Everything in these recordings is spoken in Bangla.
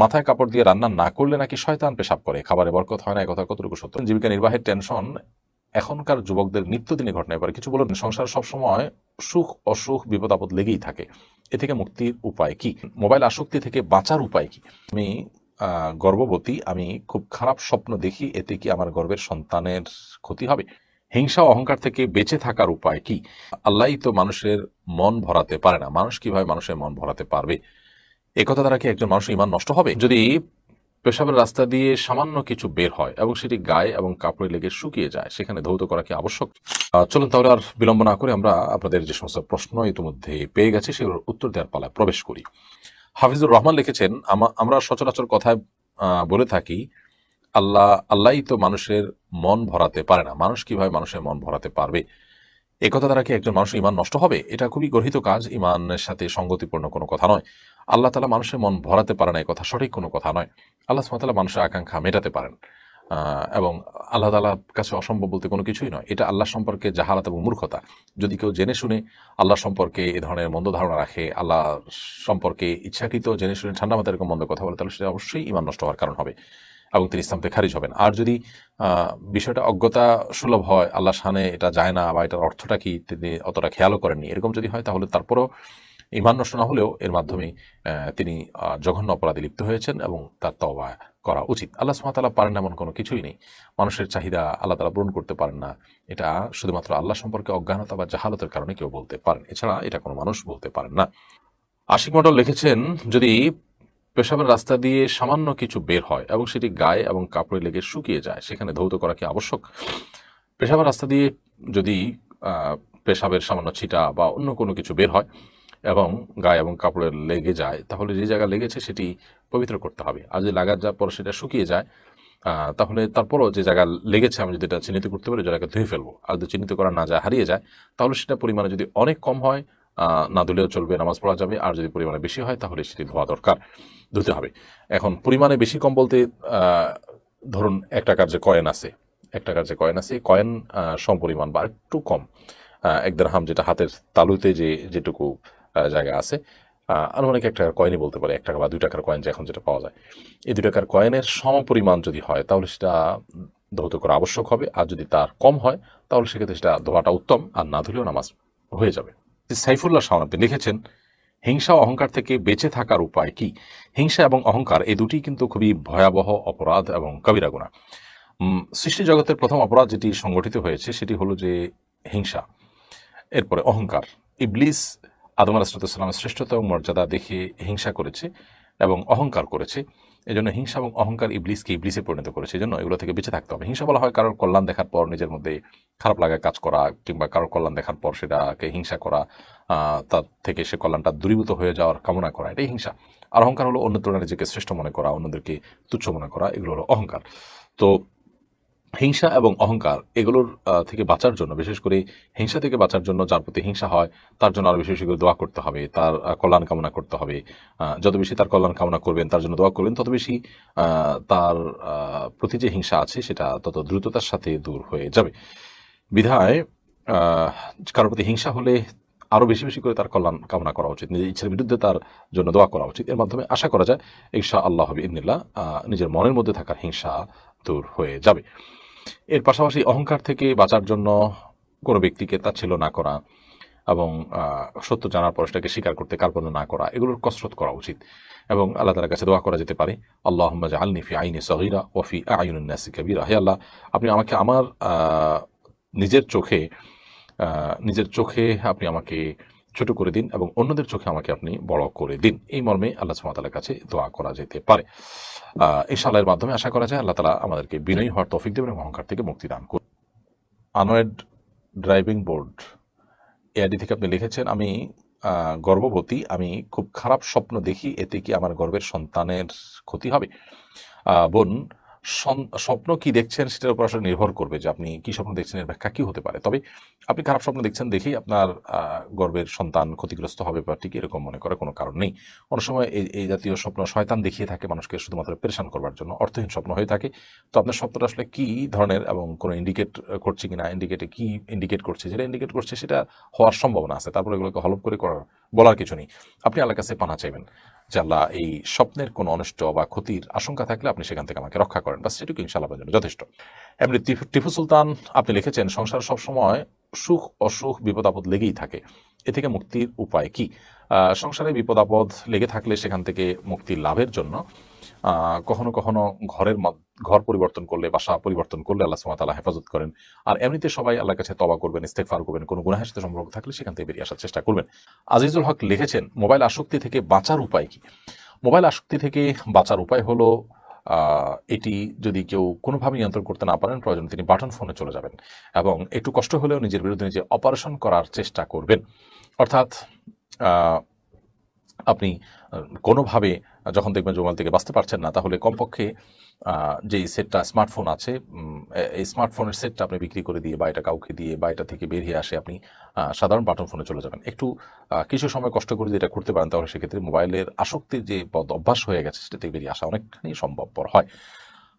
মাথায় কাপড় দিয়ে রান্না না করলে নাকি শয়তান পেশাব করে, খাবারে বরকত হয় না, এই কথা কতটুকু সত্য? জীবিকা নির্বাহের টেনশন এখনকার যুবকদের নিত্যদিনে ঘটনায় পারে। কিছু বলুন, সংসার সবসময় সুখ অসুখ বিপদ আপদ লেগেই থাকে, এ থেকে মুক্তির উপায় কি? মোবাইল আসক্তি থেকে বাঁচার উপায় কি? আমি গর্ভবতী, আমি খুব খারাপ স্বপ্ন দেখি, এতে কি আমার গর্ভের সন্তানের ক্ষতি হবে? হিংসা ও অহংকার থেকে বেঁচে থাকার উপায় কি? আল্লাহই তো মানুষের মন ভরাতে পারে না, মানুষ কিভাবে মানুষের মন ভরাতে পারবে? এ কথা দ্বারা কি একজন মানুষের ঈমান নষ্ট হবে? যদি পেশাবের রাস্তা দিয়ে সামান্য কিছু বের হয় এবং সেটি গায়ে এবং কাপড়ে লেগে শুকিয়ে যায়, সেখানে ধৌত করা কি আবশ্যক? চলুন তাহলে আর বিলম্ব না করে আমরা আপনাদের যে সমস্ত প্রশ্ন ইতিমধ্যে পেয়ে গেছি সেগুলোর উত্তর দেওয়ার পালায় প্রবেশ করি। হাফিজুর রহমান লিখেছেন, আমরা সচরাচর কথায় বলে থাকি আল্লাহই তো মানুষের মন ভরাতে পারে না, মানুষ কিভাবে মানুষের মন ভরাতে পারবে? এ কথা দ্বারা কি একজন মানুষের ঈমান নষ্ট হবে? এটা খুবই গর্হিত কাজ, ঈমানের সাথে সঙ্গতিপূর্ণ কোনো কথা নয়। আল্লাহ তাআলা মানুষের মন ভরাতে পারে না, এই কথা সঠিক কোনো কথা নয়। আল্লাহ সুবহানাহু ওয়া তাআলা মানুষের আকাঙ্ক্ষা মেটাতে পারেন, এবং আল্লাহ তাআলার কাছে অসম্ভব বলতে কোনো কিছুই নয়। এটা আল্লাহ সম্পর্কে জাহালাত এবং মূর্খতা। যদি কেউ জেনে শুনে আল্লাহ সম্পর্কে এ ধরনের মন্দ ধারণা রাখে, আল্লাহ সম্পর্কে ইচ্ছাকৃত জেনে শুনে ঠান্ডা মাথায় এরকম মন্দ কথা বলে, তাহলে সেটা অবশ্যই ঈমান নষ্ট হওয়ার কারণ হবে এবং তিনি ইসলাম থেকে খারিজ হবেন। আর যদি বিষয়টা অজ্ঞতা সুলভ হয়, আল্লাহ শানে এটা যায় না বা এটার অর্থটা কি তিনি অতটা খেয়ালও করেননি, এরকম যদি হয়, তাহলে তারপরও ঈমান নষ্ট না হলেও এর মাধ্যমে তিনি জঘন্য অপরাধে লিপ্ত হয়েছেন এবং তার তওবা করা উচিত। আল্লাহ সুবহানাহু ওয়া তাআলা পারেন এমন কোনো কিছুই নেই। মানুষের চাহিদা আল্লাহ তাআলা পূরণ করতে পারেন না, এটা শুধুমাত্র আল্লাহ সম্পর্কে অজ্ঞানতা বা জাহালতের কারণে কেউ বলতে পারেন, এছাড়া এটা কোনো মানুষ বলতে পারেন না। আশিক মণ্ডল লিখেছেন, যদি পেশাবের রাস্তা দিয়ে সামান্য কিছু বের হয় এবং সেটি গায়ে এবং কাপড়ে লেগে শুকিয়ে যায়, সেখানে ধৌত করা কি আবশ্যক? পেশাবের রাস্তা দিয়ে যদি আহ, পেশাবের সামান্য ছিটা বা অন্য কোনো কিছু বের হয় এবং গায়ে এবং কাপড়ে লেগে যায়, তাহলে যে জায়গা লেগেছে সেটি পবিত্র করতে হবে। আর যদি লাগার যাওয়ার পর সেটা শুকিয়ে যায়, তাহলে তারপরও যে জায়গা লেগেছে আমি যদি এটা চিহ্নিত করতে পারি, জায়গাকে ধুয়ে ফেলবো। আর যদি চিহ্নিত করা না যায়, হারিয়ে যায়, তাহলে সেটা পরিমাণে যদি অনেক কম হয়, না ধুলেও চলবে, নামাজ পড়া যাবে। আর যদি পরিমাণে বেশি হয়, তাহলে সেটি ধোয়া দরকার, ধুতে হবে। এখন পরিমাণে বেশি কম বলতে আহ, ধরুন 1 টাকার যে কয়েন আছে, 1 টাকার যে কয়েন আছে, কয়েন সমপরিমাণ বা একটু কম, 1 দিরহাম যেটা হাতের তালুতে যেটুকু জায়গা আছে, আনুমানিক 1 টাকার কয়েনই বলতে পারে, 1 টাকা বা 2 টাকার কয়েন যে এখন যেটা পাওয়া যায়, এই 2 টাকার কয়েনের সমপরিমাণ যদি হয়, তাহলে সেটা ধৌত করা আবশ্যক হবে। আর যদি তার কম হয়, তাহলে সেক্ষেত্রে সেটা ধোয়াটা উত্তম, আর না ধুলেও নামাজ হয়ে যাবে। সাইফুল্লাহ শাওন আপনি লিখেছেন, হিংসা ও অহংকার থেকে বেঁচে থাকার উপায় কি? হিংসা এবং অহংকার এই দুটি কিন্তু খুবই ভয়াবহ অপরাধ এবং কবিরা গুনাহ। সৃষ্টি জগতের প্রথম অপরাধ যেটি সংগঠিত হয়েছে সেটি হলো যে হিংসা, এরপরে অহংকার। ইবলিস আদম আলাইহিসসালামের শ্রেষ্ঠতা এবং মর্যাদা দেখে হিংসা করেছে এবং অহংকার করেছে। এজন্য হিংসা এবং অহংকার ইবলিসকে ইবলিসে পরিণত করেছে। এজন্য এগুলো থেকে বেঁচে থাকতে হবে। হিংসা বলা হয় কারোর কল্যাণ দেখার পর নিজের মধ্যে খারাপ লাগা কাজ করা, কিংবা কারোর কল্যাণ দেখার পর সেটাকে হিংসা করা, তার থেকে সে কল্যাণটা দূরীভূত হয়ে যাওয়ার কামনা করা, এটাই হিংসা। আর অহংকার হলো অন্য তুলনায় নিজেকে শ্রেষ্ঠ মনে করা, অন্যদেরকে তুচ্ছ মনে করা, এগুলো হলো অহংকার। তো হিংসা এবং অহংকার এগুলোর থেকে বাঁচার জন্য, বিশেষ করে হিংসা থেকে বাঁচার জন্য, যার প্রতি হিংসা হয় তার জন্য আরো বেশি বেশি করে দোয়া করতে হবে, তার কল্যাণ কামনা করতে হবে। যত বেশি তার কল্যাণ কামনা করবেন, তার জন্য দোয়া করবেন, তত বেশি তার প্রতি যে হিংসা আছে সেটা তত দ্রুততার সাথে দূর হয়ে যাবে। বিধায় আহ, কারোর প্রতি হিংসা হলে আরো বেশি বেশি করে তার কল্যাণ কামনা করা উচিত, নিজের ইচ্ছার বিরুদ্ধে তার জন্য দোয়া করা উচিত। এর মাধ্যমে আশা করা যায় ইনশা আল্লাহ বিইذনিল্লাহ নিজের মনের মধ্যে থাকার হিংসা দূর হয়ে যাবে। এর পাশাপাশি অহংকার থেকে বাঁচার জন্য কোনো ব্যক্তিকে তাচ্ছিল্য না করা এবং সত্য জানার পর সেটাকে স্বীকার করতে কার্পণ্য না করা, এগুলোর কসরত করা উচিত। এবং আল্লাহ তাআলার কাছে দোয়া করা যেতে পারে, আল্লাহুম্মা জাআলনি ফি আইনি সগীরা ওয়া ফি আ'য়ুনিন নাসি কাবীরা। হে আল্লাহ, আপনি আমাকে আমার নিজের চোখে নিজের চোখে আপনি আমাকে ছোট করে দিন এবং অন্যদের চোখে আমাকে আপনি বড় করে দিন। এই মর্মে আল্লাহ সুবহানাহু ওয়া তাআলার কাছে দোয়া করা যেতে পারে। ইনশাআল্লাহ এর মাধ্যমে আশা করা যায় আল্লাহ তাআলা আমাদেরকে বিনয়ী হওয়ার তৌফিক দেবেন এবং অহংকার থেকে মুক্তি দান করুন। আনোয়েড ড্রাইভিং বোর্ড এআইডি থেকে আপনি লিখেছেন, আমি গর্ভবতী, আমি খুব খারাপ স্বপ্ন দেখি, এতে কি আমার গর্ভের সন্তানের ক্ষতি হবে? বোন, স্বপ্ন কি দেখছেন সেটার উপর আসলে নির্ভর করবে যে আপনি কি স্বপ্ন দেখছেন, এর ব্যাখ্যা কি হতে পারে। তবে আপনি খারাপ স্বপ্ন দেখছেন দেখেই আপনার গর্ভের সন্তান ক্ষতিগ্রস্ত হবে বা ঠিক এরকম মনে করার কোনো কারণ নেই। অনেক সময় এই জাতীয় স্বপ্ন শয়তান দেখিয়ে থাকে মানুষকে শুধুমাত্র পেরেশান করবার জন্য, অর্থহীন স্বপ্ন হয়ে থাকে। তো আপনার স্বপ্নটা আসলে কি ধরনের এবং কোনো ইন্ডিকেট করছে কিনা, কি ইন্ডিকেট করছে, যেটা ইন্ডিকেট করছে সেটা হওয়ার সম্ভাবনা আছে, তারপরে এগুলোকে হলফ করে করার বলার কিছু নেই। আপনি আল্লাহর কাছে পানা চাইবেন যে আল্লাহ এই স্বপ্নের কোনো অনিষ্ট বা ক্ষতির আশঙ্কা থাকলে আপনি সেখান থেকে আমাকে রক্ষা করেন, বাস সেটুকু ইনশাআল্লাহ আপনার জন্য যথেষ্ট। এমনি টিপু সুলতান আপনি লিখেছেন, সংসার সবসময় সুখ অসুখ বিপদ আপদ লেগেই থাকে, এ থেকে মুক্তির উপায় কি? সংসারে বিপদ আপদ লেগে থাকলে সেখান থেকে মুক্তি লাভের জন্য কখনো কখনো ঘর পরিবর্তন করলে, বাসা পরিবর্তন করলে আল্লাহ সুবহানাহু ওয়া তাআলা হেফাজত করেন। আর এমনিতে সবাই আল্লাহর কাছে তওবা করবেন, ইস্তেগফার করবেন, কোনো গুনাহের সাথে সম্পর্ক থাকলে সেখান থেকে বেরিয়ে আসার চেষ্টা করবেন। আজিজুল হক লিখেছেন, মোবাইল আসক্তি থেকে বাঁচার উপায় কি? মোবাইল আসক্তি থেকে বাঁচার উপায় হলো এটি যদি কেউ কোনোভাবে নিয়ন্ত্রণ করতে না পারেন, প্রয়োজন তিনি বাটন ফোনে চলে যাবেন এবং একটু কষ্ট হলেও নিজের বিরুদ্ধে নিজে অপারেশন করার চেষ্টা করবেন। অর্থাৎ আহ, আপনি কোনোভাবে যখন দেখবেন যে মোবাইল থেকে বাঁচতে পারছেন না, তাহলে কমপক্ষে যেই সেটটা স্মার্টফোন আছে, এই স্মার্টফোনের সেটটা আপনি বিক্রি করে দিয়ে বা এটা কাউকে দিয়ে বা এটা থেকে বেরিয়ে আসে আপনি সাধারণ বাটন ফোনে চলে যাবেন। একটু কিছু সময় কষ্ট করে যদি এটা করতে পারেন, তাহলে সেক্ষেত্রে মোবাইলের আসক্তির যে অভ্যাস হয়ে গেছে সেটা থেকে বেরিয়ে আসা অনেকখানি সম্ভবপর হয়।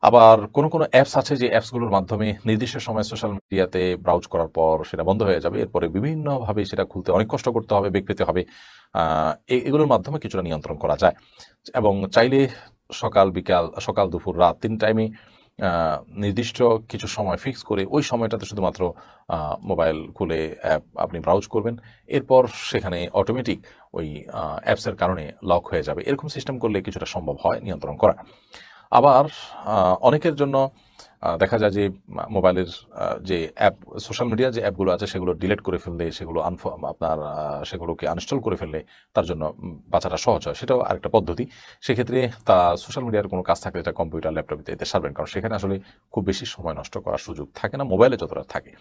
আবার কোনো কোনো অ্যাপস আছে যে অ্যাপসগুলোর মাধ্যমে নির্দিষ্ট সময় সোশ্যাল মিডিয়াতে ব্রাউজ করার পর সেটা বন্ধ হয়ে যাবে, এরপরে বিভিন্নভাবে সেটা খুলতে অনেক কষ্ট করতে হবে, বেগ পেতে হবে। এগুলোর মাধ্যমে কিছুটা নিয়ন্ত্রণ করা যায় এবং চাইলে সকাল দুপুর রাত ৩ টাইমে নির্দিষ্ট কিছু সময় ফিক্স করে ওই সময়টাতে শুধুমাত্র মোবাইল খুলে অ্যাপ আপনি ব্রাউজ করবেন, এরপর সেখানে অটোমেটিক ওই অ্যাপসের কারণে লক হয়ে যাবে। এরকম সিস্টেম করলে কিছুটা সম্ভব হয় নিয়ন্ত্রণ করা। আবার অনেকের জন্য দেখা যায় যে মোবাইলের যে অ্যাপ, সোশ্যাল মিডিয়ার যে অ্যাপগুলো আছে সেগুলো ডিলিট করে ফেললে, সেগুলোকে আনইনস্টল করে ফেললে তার জন্য বাঁচাটা সহজ হয়। সেটাও আরেকটা পদ্ধতি। সেক্ষেত্রে তা সোশ্যাল মিডিয়ার কোনো কাজ থাকলে এটা কম্পিউটার, ল্যাপটপ ইত্যাদিতে সারবেন, কারণ সেখানে আসলে খুব বেশি সময় নষ্ট করার সুযোগ থাকে না, মোবাইলে যতটা থাকে।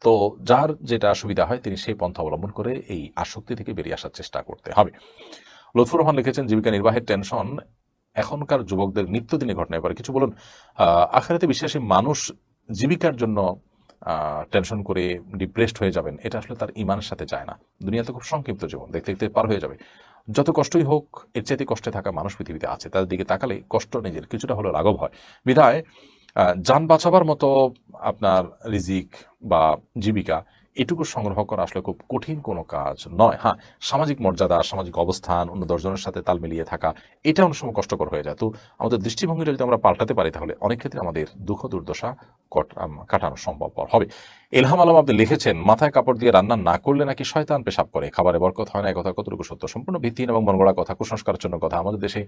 তো যার যেটা সুবিধা হয় তিনি সেই পন্থা অবলম্বন করে এই আসক্তি থেকে বেরিয়ে আসার চেষ্টা করতে হবে। লুৎফুর রহমান লিখেছেন, জীবিকা নির্বাহের টেনশন এখনকার যুবকদের নিত্যদিনে ঘটনায় পারে, কিছু বলুন। আখিরাতে বিশ্বাসী মানুষ জীবিকার জন্য টেনশন করে ডিপ্রেসড হয়ে যাবেন, এটা আসলে তার ইমানের সাথে যায় না। দুনিয়াতে খুব সংক্ষিপ্ত জীবন, দেখতে দেখতে পার হয়ে যাবে। যত কষ্টই হোক, এর চাইতে কষ্টে থাকা মানুষ পৃথিবীতে আছে, তাদের দিকে তাকালে কষ্ট নিজের কিছুটা হলেও লাঘব হয়। বিধায় যান বাঁচাবার মতো আপনার রিজিক বা জীবিকা এটুকু সংগ্রহ করা আসলে খুব কঠিন কোনো কাজ নয়। হ্যাঁ, সামাজিক মর্যাদা, সামাজিক অবস্থান, অন্য ১০ জনের সাথে তাল মিলিয়ে থাকা, এটা অনেক সময় কষ্টকর হয়ে যায়। তো আমাদের দৃষ্টিভঙ্গিটা যদি আমরা পাল্টাতে পারি, তাহলে অনেক ক্ষেত্রে আমাদের দুঃখ দুর্দশা কাটানো সম্ভবপর হবে। ইলহাম আলম আপনি লিখেছেন, মাথায় কাপড় দিয়ে রান্না না করলে নাকি শয়তান পেশাব করে, খাবারে বরকত হয় না, কথা কতটুকু সত্য? সম্পূর্ণ ভিত্তিহীন এবং মনগড়া কথা, কুসংস্কারের জন্য কথা। আমাদের দেশে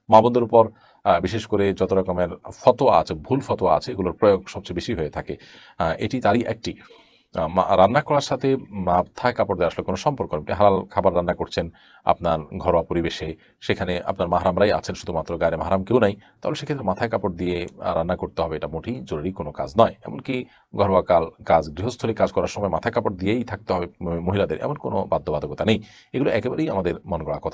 মা বোনদের উপর বিশেষ করে যত রকমের ফতোয়া আছে, ভুল ফতোয়া আছে, এগুলোর প্রয়োগ সবচেয়ে বেশি হয়ে থাকে। এটি তারই একটি। রান্না করার সাথে মাথায় কাপড় দেওয়ার আসলে কোনো সম্পর্ক নেই। আপনি হালাল খাবার রান্না করছেন আপনার ঘরোয়া পরিবেশে, সেখানে আপনার মাহরামরাই আছেন, শুধুমাত্র গায়ে মাহরাম কেউ নাই, তাহলে সেক্ষেত্রে মাথায় কাপড় দিয়ে রান্না করতে হবে, এটা মোটেই জরুরি কোনো কাজ নয়। এমনকি ঘরোয়া কাজ, গৃহস্থলী কাজ করার সময় মাথায় কাপড় দিয়েই থাকতে হবে মহিলাদের, এমন কোনো বাধ্যবাধকতা নেই। এগুলো একেবারেই আমাদের মন গড়া কথা।